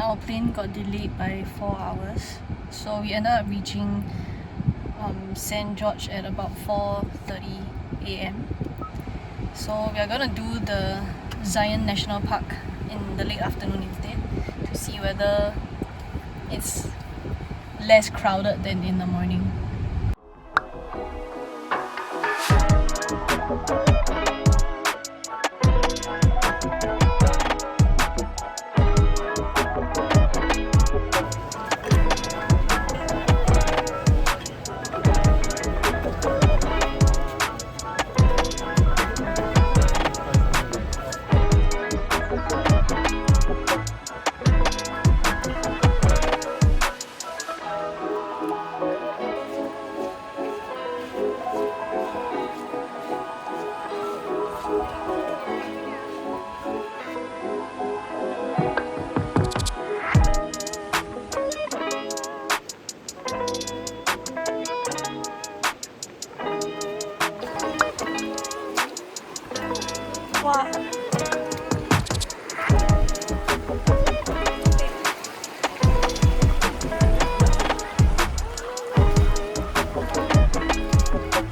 our plane got delayed by 4 hours, so we ended up reaching St.George at about 4:30 a.m. So we are gonna do the Zion National Park in the late afternoon instead to see whether it's less crowded than in the morning. Wow.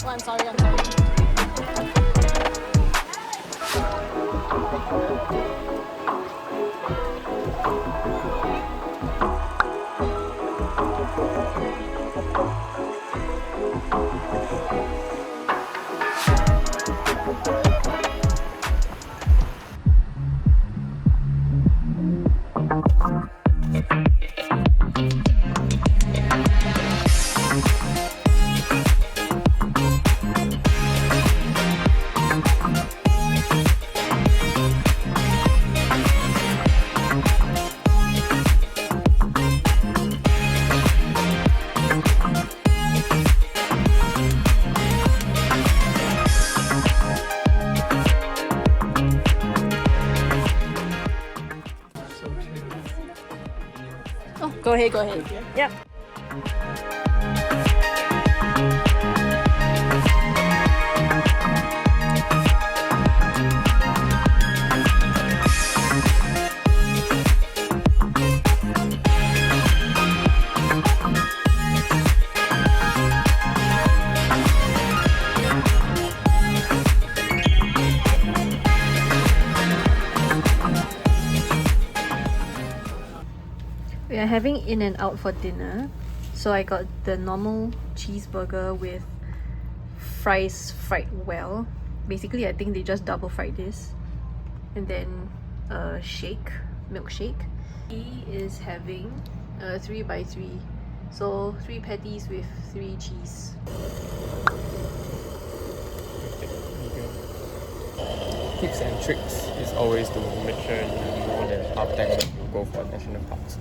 I'm sorry. Oh, go ahead. Yep. We are having In-N-Out for dinner, so I got the normal cheeseburger with fries fried well. Basically, I think they just double fried this, and then a milkshake. He is having a 3x3, so 3 patties with 3 cheese. Tips and tricks is always to make sure you have more than half tank to go for national parks.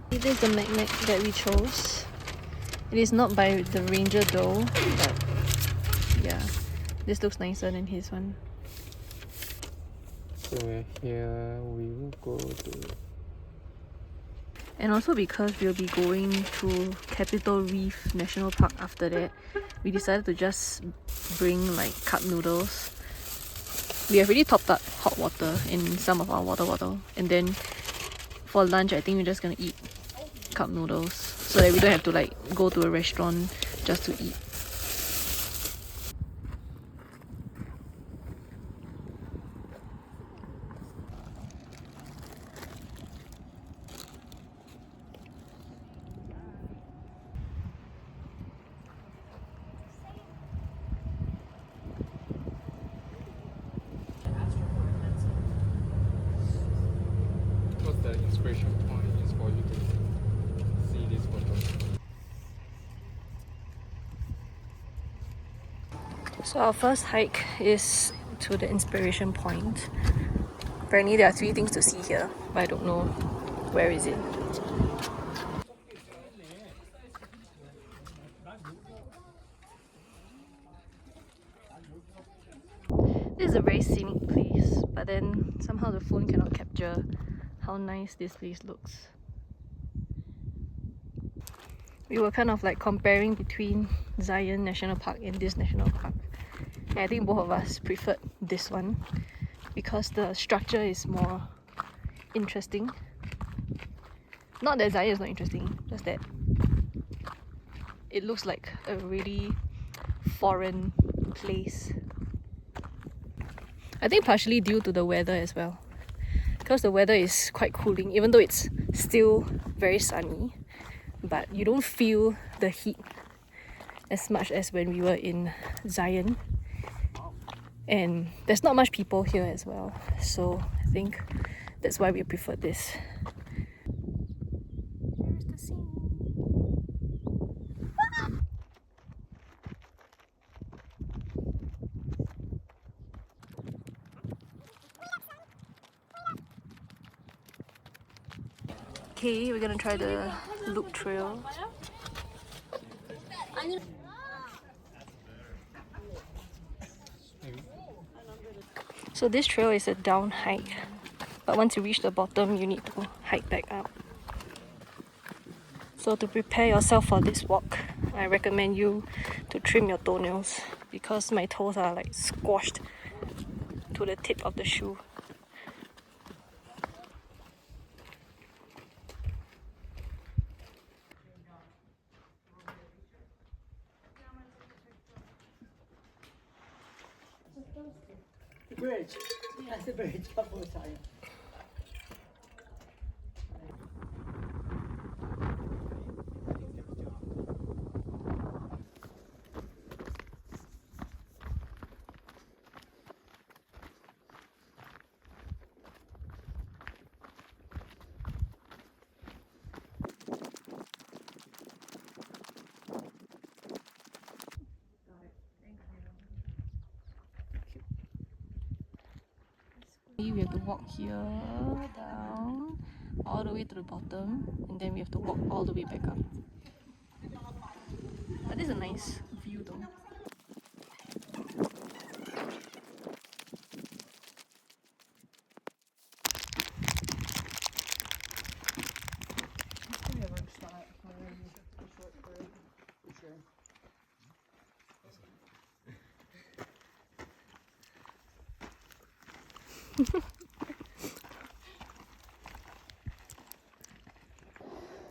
This is the magnet that we chose. It is not by the Ranger though, but yeah, this looks nicer than his one. So here we will go to... And also because we'll be going to Capitol Reef National Park after that, we decided to just bring like cup noodles. We have already topped up hot water in some of our water bottle, and then for lunch I think we're just gonna eat cup noodles so that we don't have to like go to a restaurant just to eat. What's the inspiration point is for you to see this photo? So our first hike is to the inspiration point. Apparently there are 3 things to see here, but I don't know where is it. This is a very scenic place, but then somehow the phone cannot capture how nice this place looks. we were kind of like comparing between Zion National Park and this national park. And I think both of us preferred this one because the structure is more interesting. Not that Zion is not interesting, just that it looks like a really foreign place. I think partially due to the weather as well, because the weather is quite cooling, even though it's still very sunny, but you don't feel the heat as much as when we were in Zion. And there's not much people here as well, so I think that's why we prefer this. Here's the sea. Okay, we're gonna try the loop trail. So this trail is a down hike, but once you reach the bottom, you need to hike back up. So to prepare yourself for this walk, I recommend you to trim your toenails because my toes are like squashed to the tip of the shoe. Bridge. That's the bridge. Couple of times. We have to walk here down all the way to the bottom, and then we have to walk all the way back up. But this is a nice view though.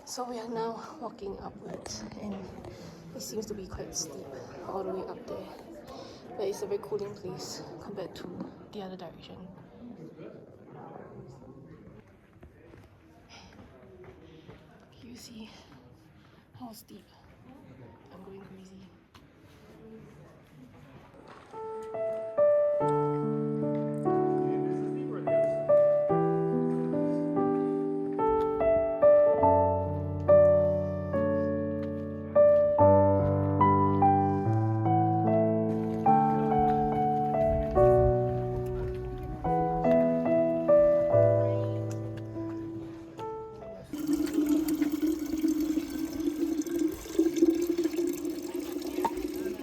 So we are now walking upwards, and it seems to be quite steep all the way up there. But it's a very cooling place compared to the other direction. You see how steep? I'm going crazy.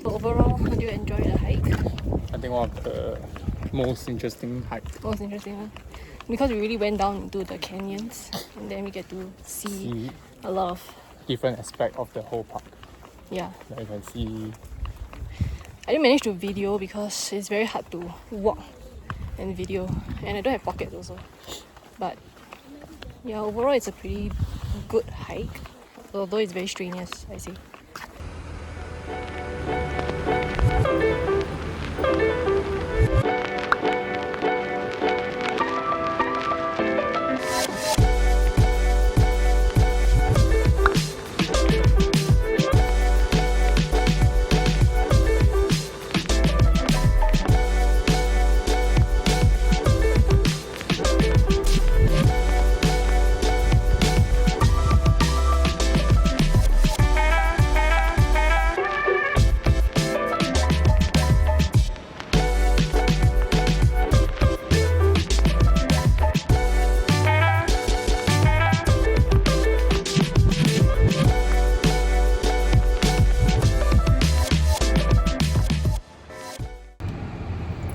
Overall, how do you enjoy the hike? I think one of the most interesting hikes. Most interesting one? Because we really went down into the canyons, and then we get to see a lot of different aspect of the whole park. yeah. Like you can see. I didn't manage to video because it's very hard to walk and video, and I don't have pockets also. But yeah, overall it's a pretty good hike, although it's very strenuous, I say.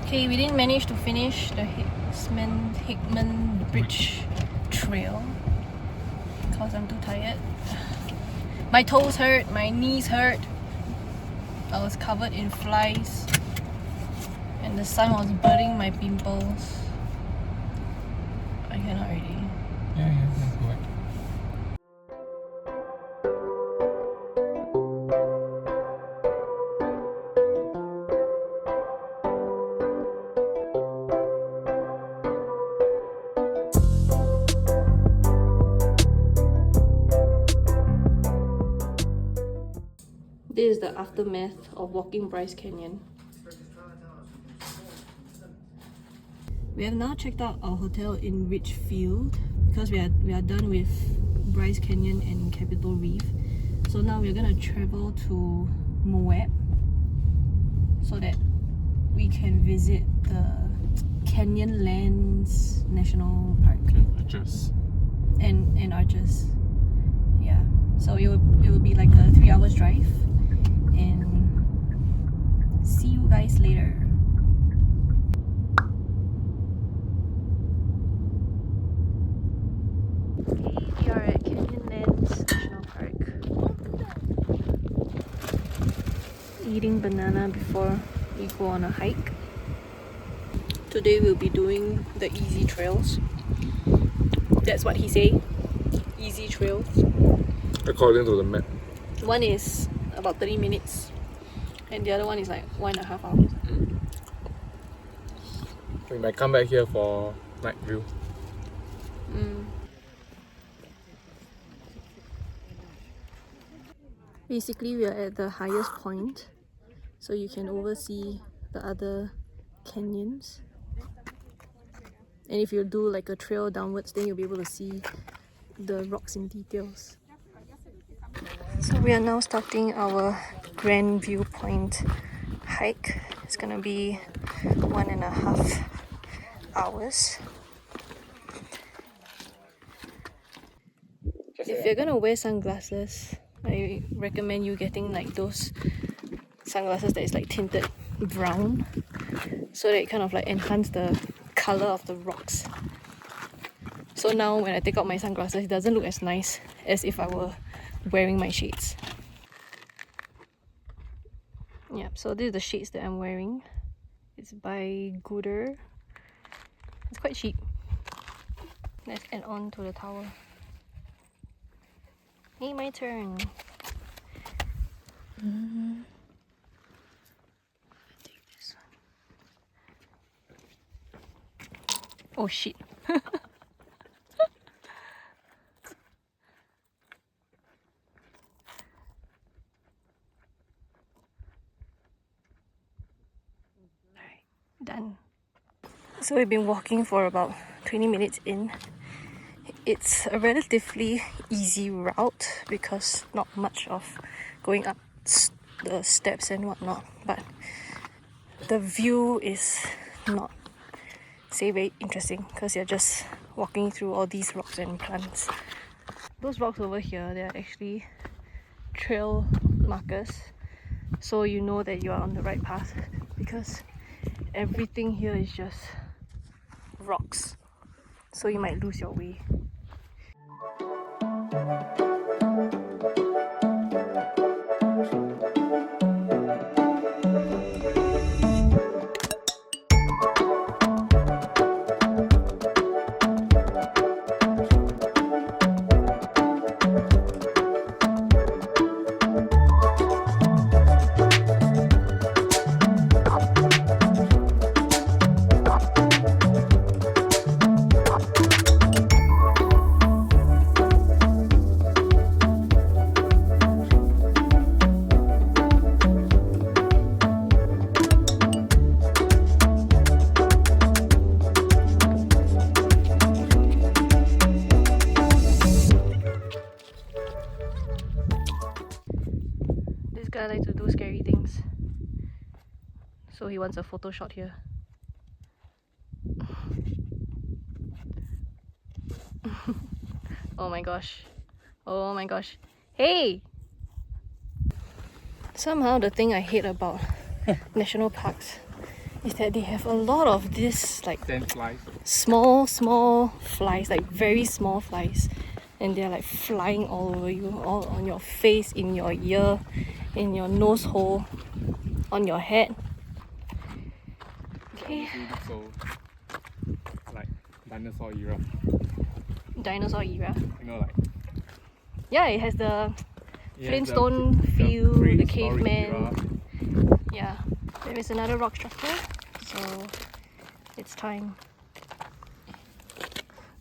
Okay, we didn't manage to finish the Hickman Bridge Trail because I'm too tired. My toes hurt, my knees hurt. I was covered in flies. And the sun was burning my pimples. I cannot already. Yeah, that's good. This is the aftermath of walking Bryce Canyon. We have now checked out our hotel in Ridgefield because we are done with Bryce Canyon and Capitol Reef. So now we're gonna travel to Moab so that we can visit the Canyonlands National Park Just. and Arches. Yeah. So it will be like a 3 hours drive. And see you guys later. Okay, we are at Canyonlands National Park. Eating banana before we go on a hike. Today we'll be doing the easy trails. That's what he say. Easy trails. According to the map. One is about 30 minutes and the other one is like 1.5 hours. We might come back here for night view. Basically we are at the highest point so you can oversee the other canyons, and if you do like a trail downwards then you'll be able to see the rocks in details. So we are now starting our grand viewpoint hike. It's gonna be 1.5 hours. If you're gonna wear sunglasses, I recommend you getting like those sunglasses that is like tinted brown so that it kind of like enhance the color of the rocks. So now when I take out my sunglasses, it doesn't look as nice as if I were wearing my shades. Yep, so this is the shades that I'm wearing. It's by Gooder. It's quite cheap. Let's add on to the tower. Hey, my turn. Take this one. Oh shit. Done. So we've been walking for about 20 minutes in. It's a relatively easy route because not much of going up the steps and whatnot, but the view is not, say, very interesting because you're just walking through all these rocks and plants. Those rocks over here, they are actually trail markers, so you know that you are on the right path because everything here is just rocks, so you might lose your way. This guy likes to do scary things, so he wants a photo shot here. Oh my gosh. Oh my gosh. Hey! Somehow the thing I hate about national parks is that they have a lot of this like Then flies. small flies, like very small flies. and they're like flying all over you, all on your face, in your ear, in your nose hole, on your head. Okay. So, like dinosaur era. Dinosaur era. You know, like Yeah, it has the yeah, Flintstone feel, the prehistoric caveman. era. Yeah, there is another rock structure, so it's time.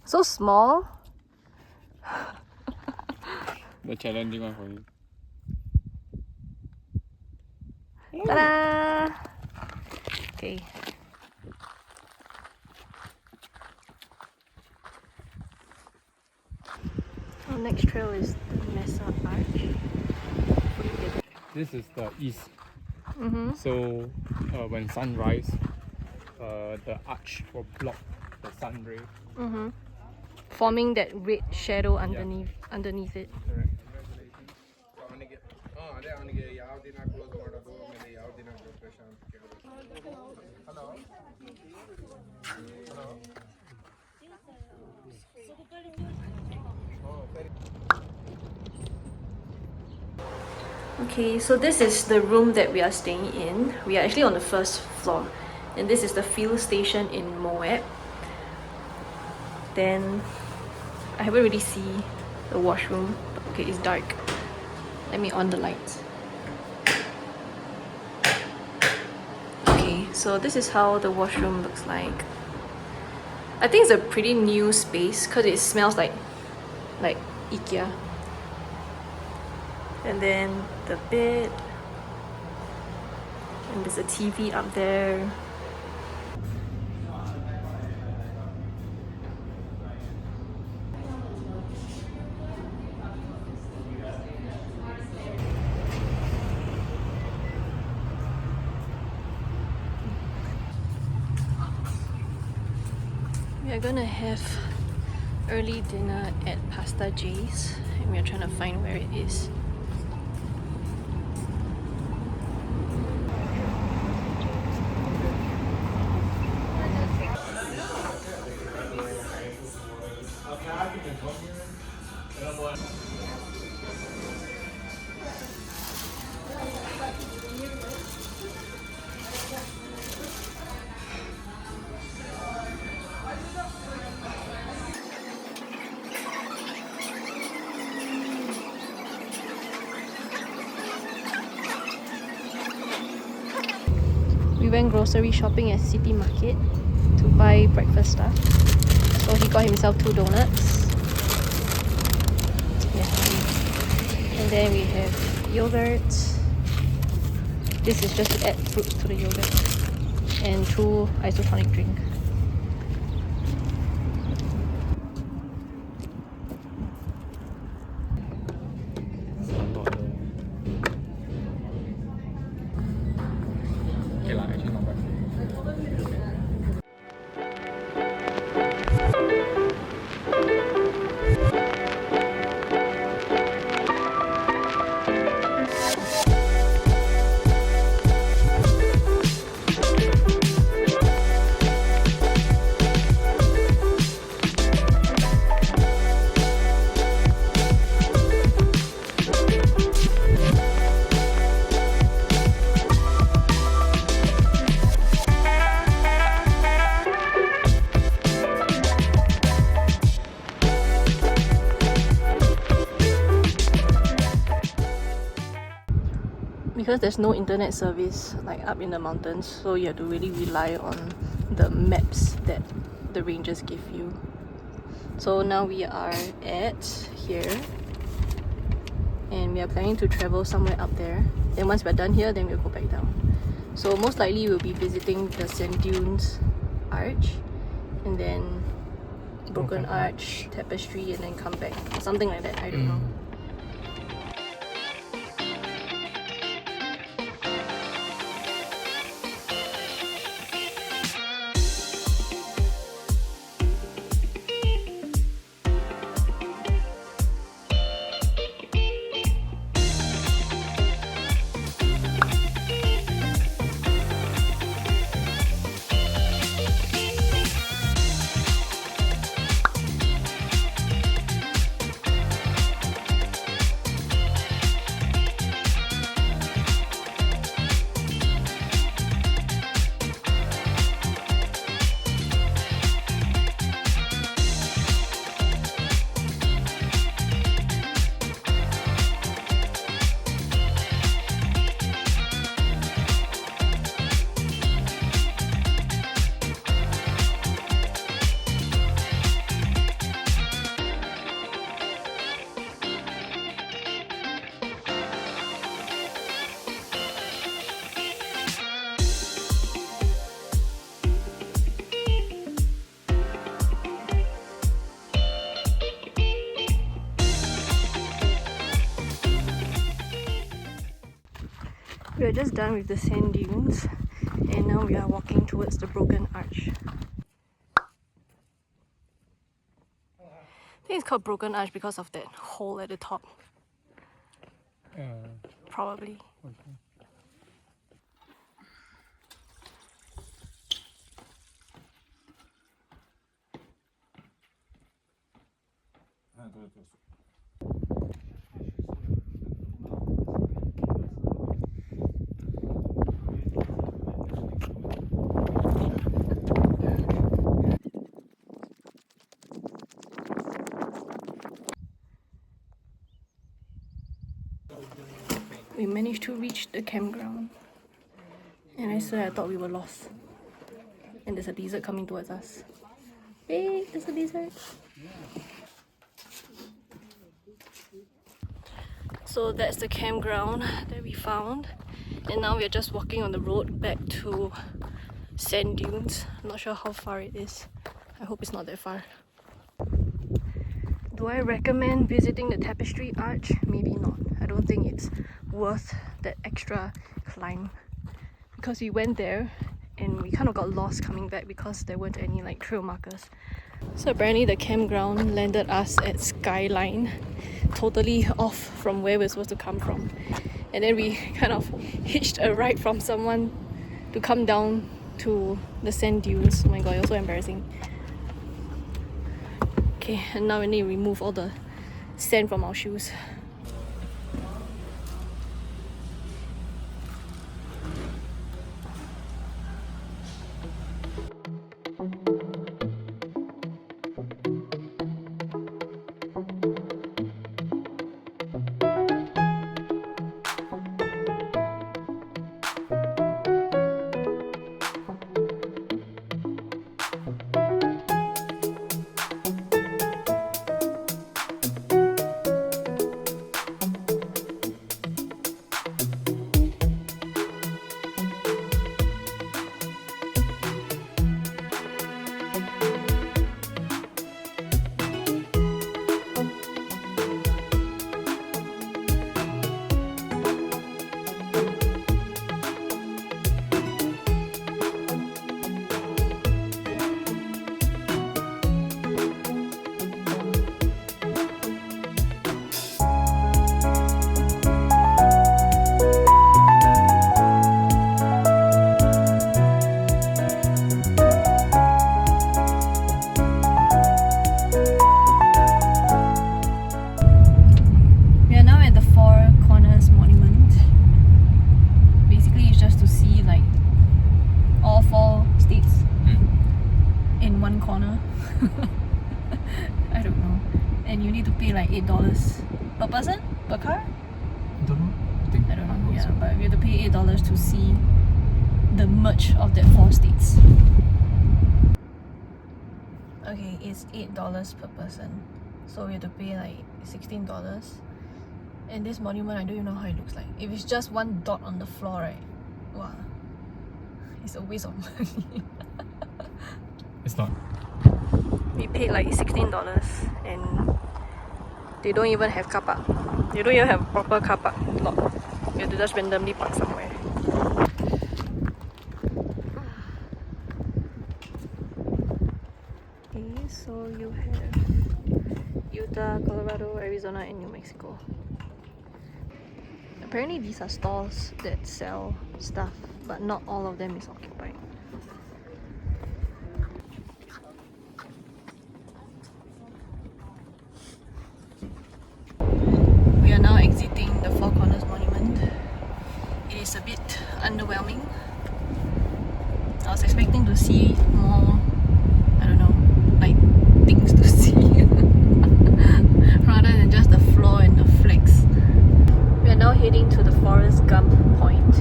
So small. The challenging one for you. Ta-da! Okay. Our next trail is the Mesa Arch. This is the east. Mm-hmm. So when sunrise, the arch will block the sun ray. Mm-hmm. Forming that red shadow underneath it. Correct. Okay, so this is the room that we are staying in. We are actually on the first floor, and this is the fuel station in Moab. Then I haven't really see the washroom. Okay, it's dark. Let me on the lights. Okay, so this is how the washroom looks like. I think it's a pretty new space because it smells like IKEA. And then the bed, and there's a TV up there. We are gonna have early dinner at Pasta J's, and we are trying to find where it is. We went grocery shopping at City Market to buy breakfast stuff. So he got himself 2 donuts. Yeah. And then we have yogurt. This is just to add fruit to the yogurt. And 2 isotonic drink. Okay lah, actually not bad. Because there's no internet service like up in the mountains, so you have to really rely on the maps that the rangers give you. So now we are at here, and we are planning to travel somewhere up there. Then once we're done here, then we'll go back down. So most likely we'll be visiting the Sand Dunes Arch, and then Broken Arch, Tapestry, and then come back. Something like that, I don't know. we're just done with the sand dunes and now we are walking towards the broken arch. I think it's called broken arch because of that hole at the top. Probably. Okay. We managed to reach the campground and I swear I thought we were lost. And there's a lizard coming towards us. Hey, there's a lizard. So that's the campground that we found. And now we're just walking on the road back to sand dunes. I'm not sure how far it is. I hope it's not that far. Do I recommend visiting the Tapestry Arch? Maybe not. I don't think it's worth that extra climb. Because we went there and we kind of got lost coming back because there weren't any like trail markers. So apparently the campground landed us at Skyline, totally off from where we're supposed to come from. And then we kind of hitched a ride from someone to come down to the sand dunes. Oh my god, it was so embarrassing. Okay, and now we need to remove all the sand from our shoes. I don't know. And you need to pay like $8 per person? Per car? Don't know. I don't know, yeah. But we have to pay $8 to see the merge of that 4 states. Okay, it's $8 per person. So we have to pay like $16. And this monument, I don't even know how it looks like. If it's just one dot on the floor, right? Wow. It's a waste of money. It's not. We paid like $16 and they don't even have car park. They don't even have proper car park lot. You have to just randomly park somewhere. Okay, so you have Utah, Colorado, Arizona and New Mexico. Apparently these are stores that sell stuff, but not all of them is occupied. We are now exiting the Four Corners Monument. It is a bit underwhelming. I was expecting to see more, I don't know, like things to see rather than just the floor and the flags. We are now heading to the Forrest Gump point.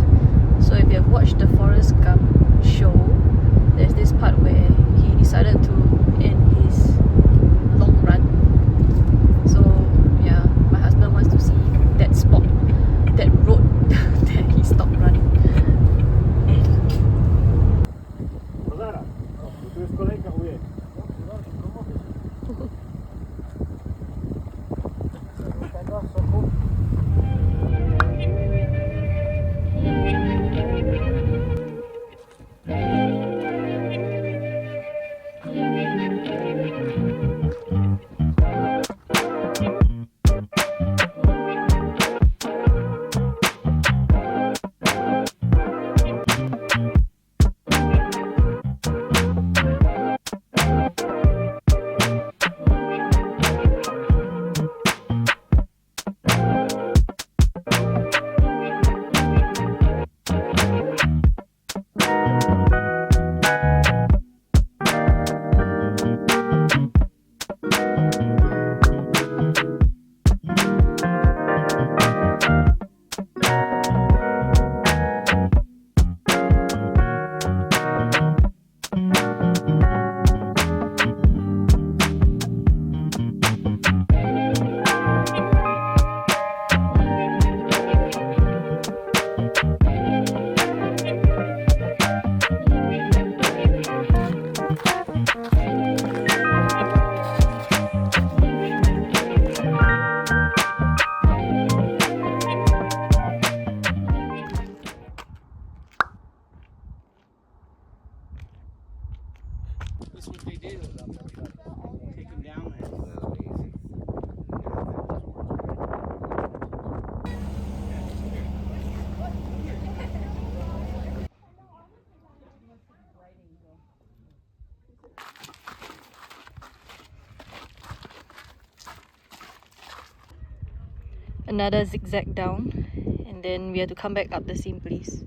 So if you have watched the Forrest Gump show, there's this part where he decided to end his long run. So yeah, my husband wants to see that spot, that road that he stopped running. That's what they do. Take them down there. Another zigzag down, and then we have to come back up the same place.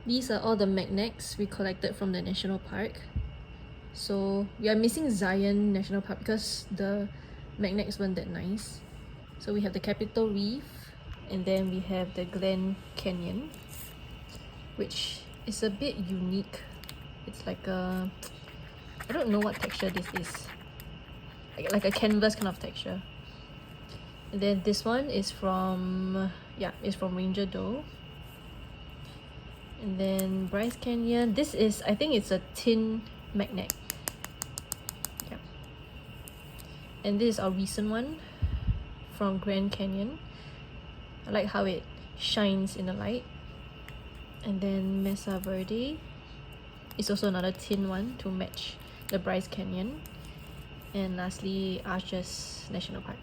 These are all the magnets we collected from the national park. So we are missing Zion National Park because the magnets weren't that nice. So we have the Capitol Reef, and then we have the Glen Canyon, which is a bit unique. It's like a, I don't know what texture this is. Like a canvas kind of texture. And then this one is from, yeah, it's from Ranger Doe. And then Bryce Canyon. This is, I think it's a tin magnet. Yeah. And this is our recent one from Grand Canyon. I like how it shines in the light. And then Mesa Verde is also another tin one to match the Bryce Canyon. And lastly, Arches National Park.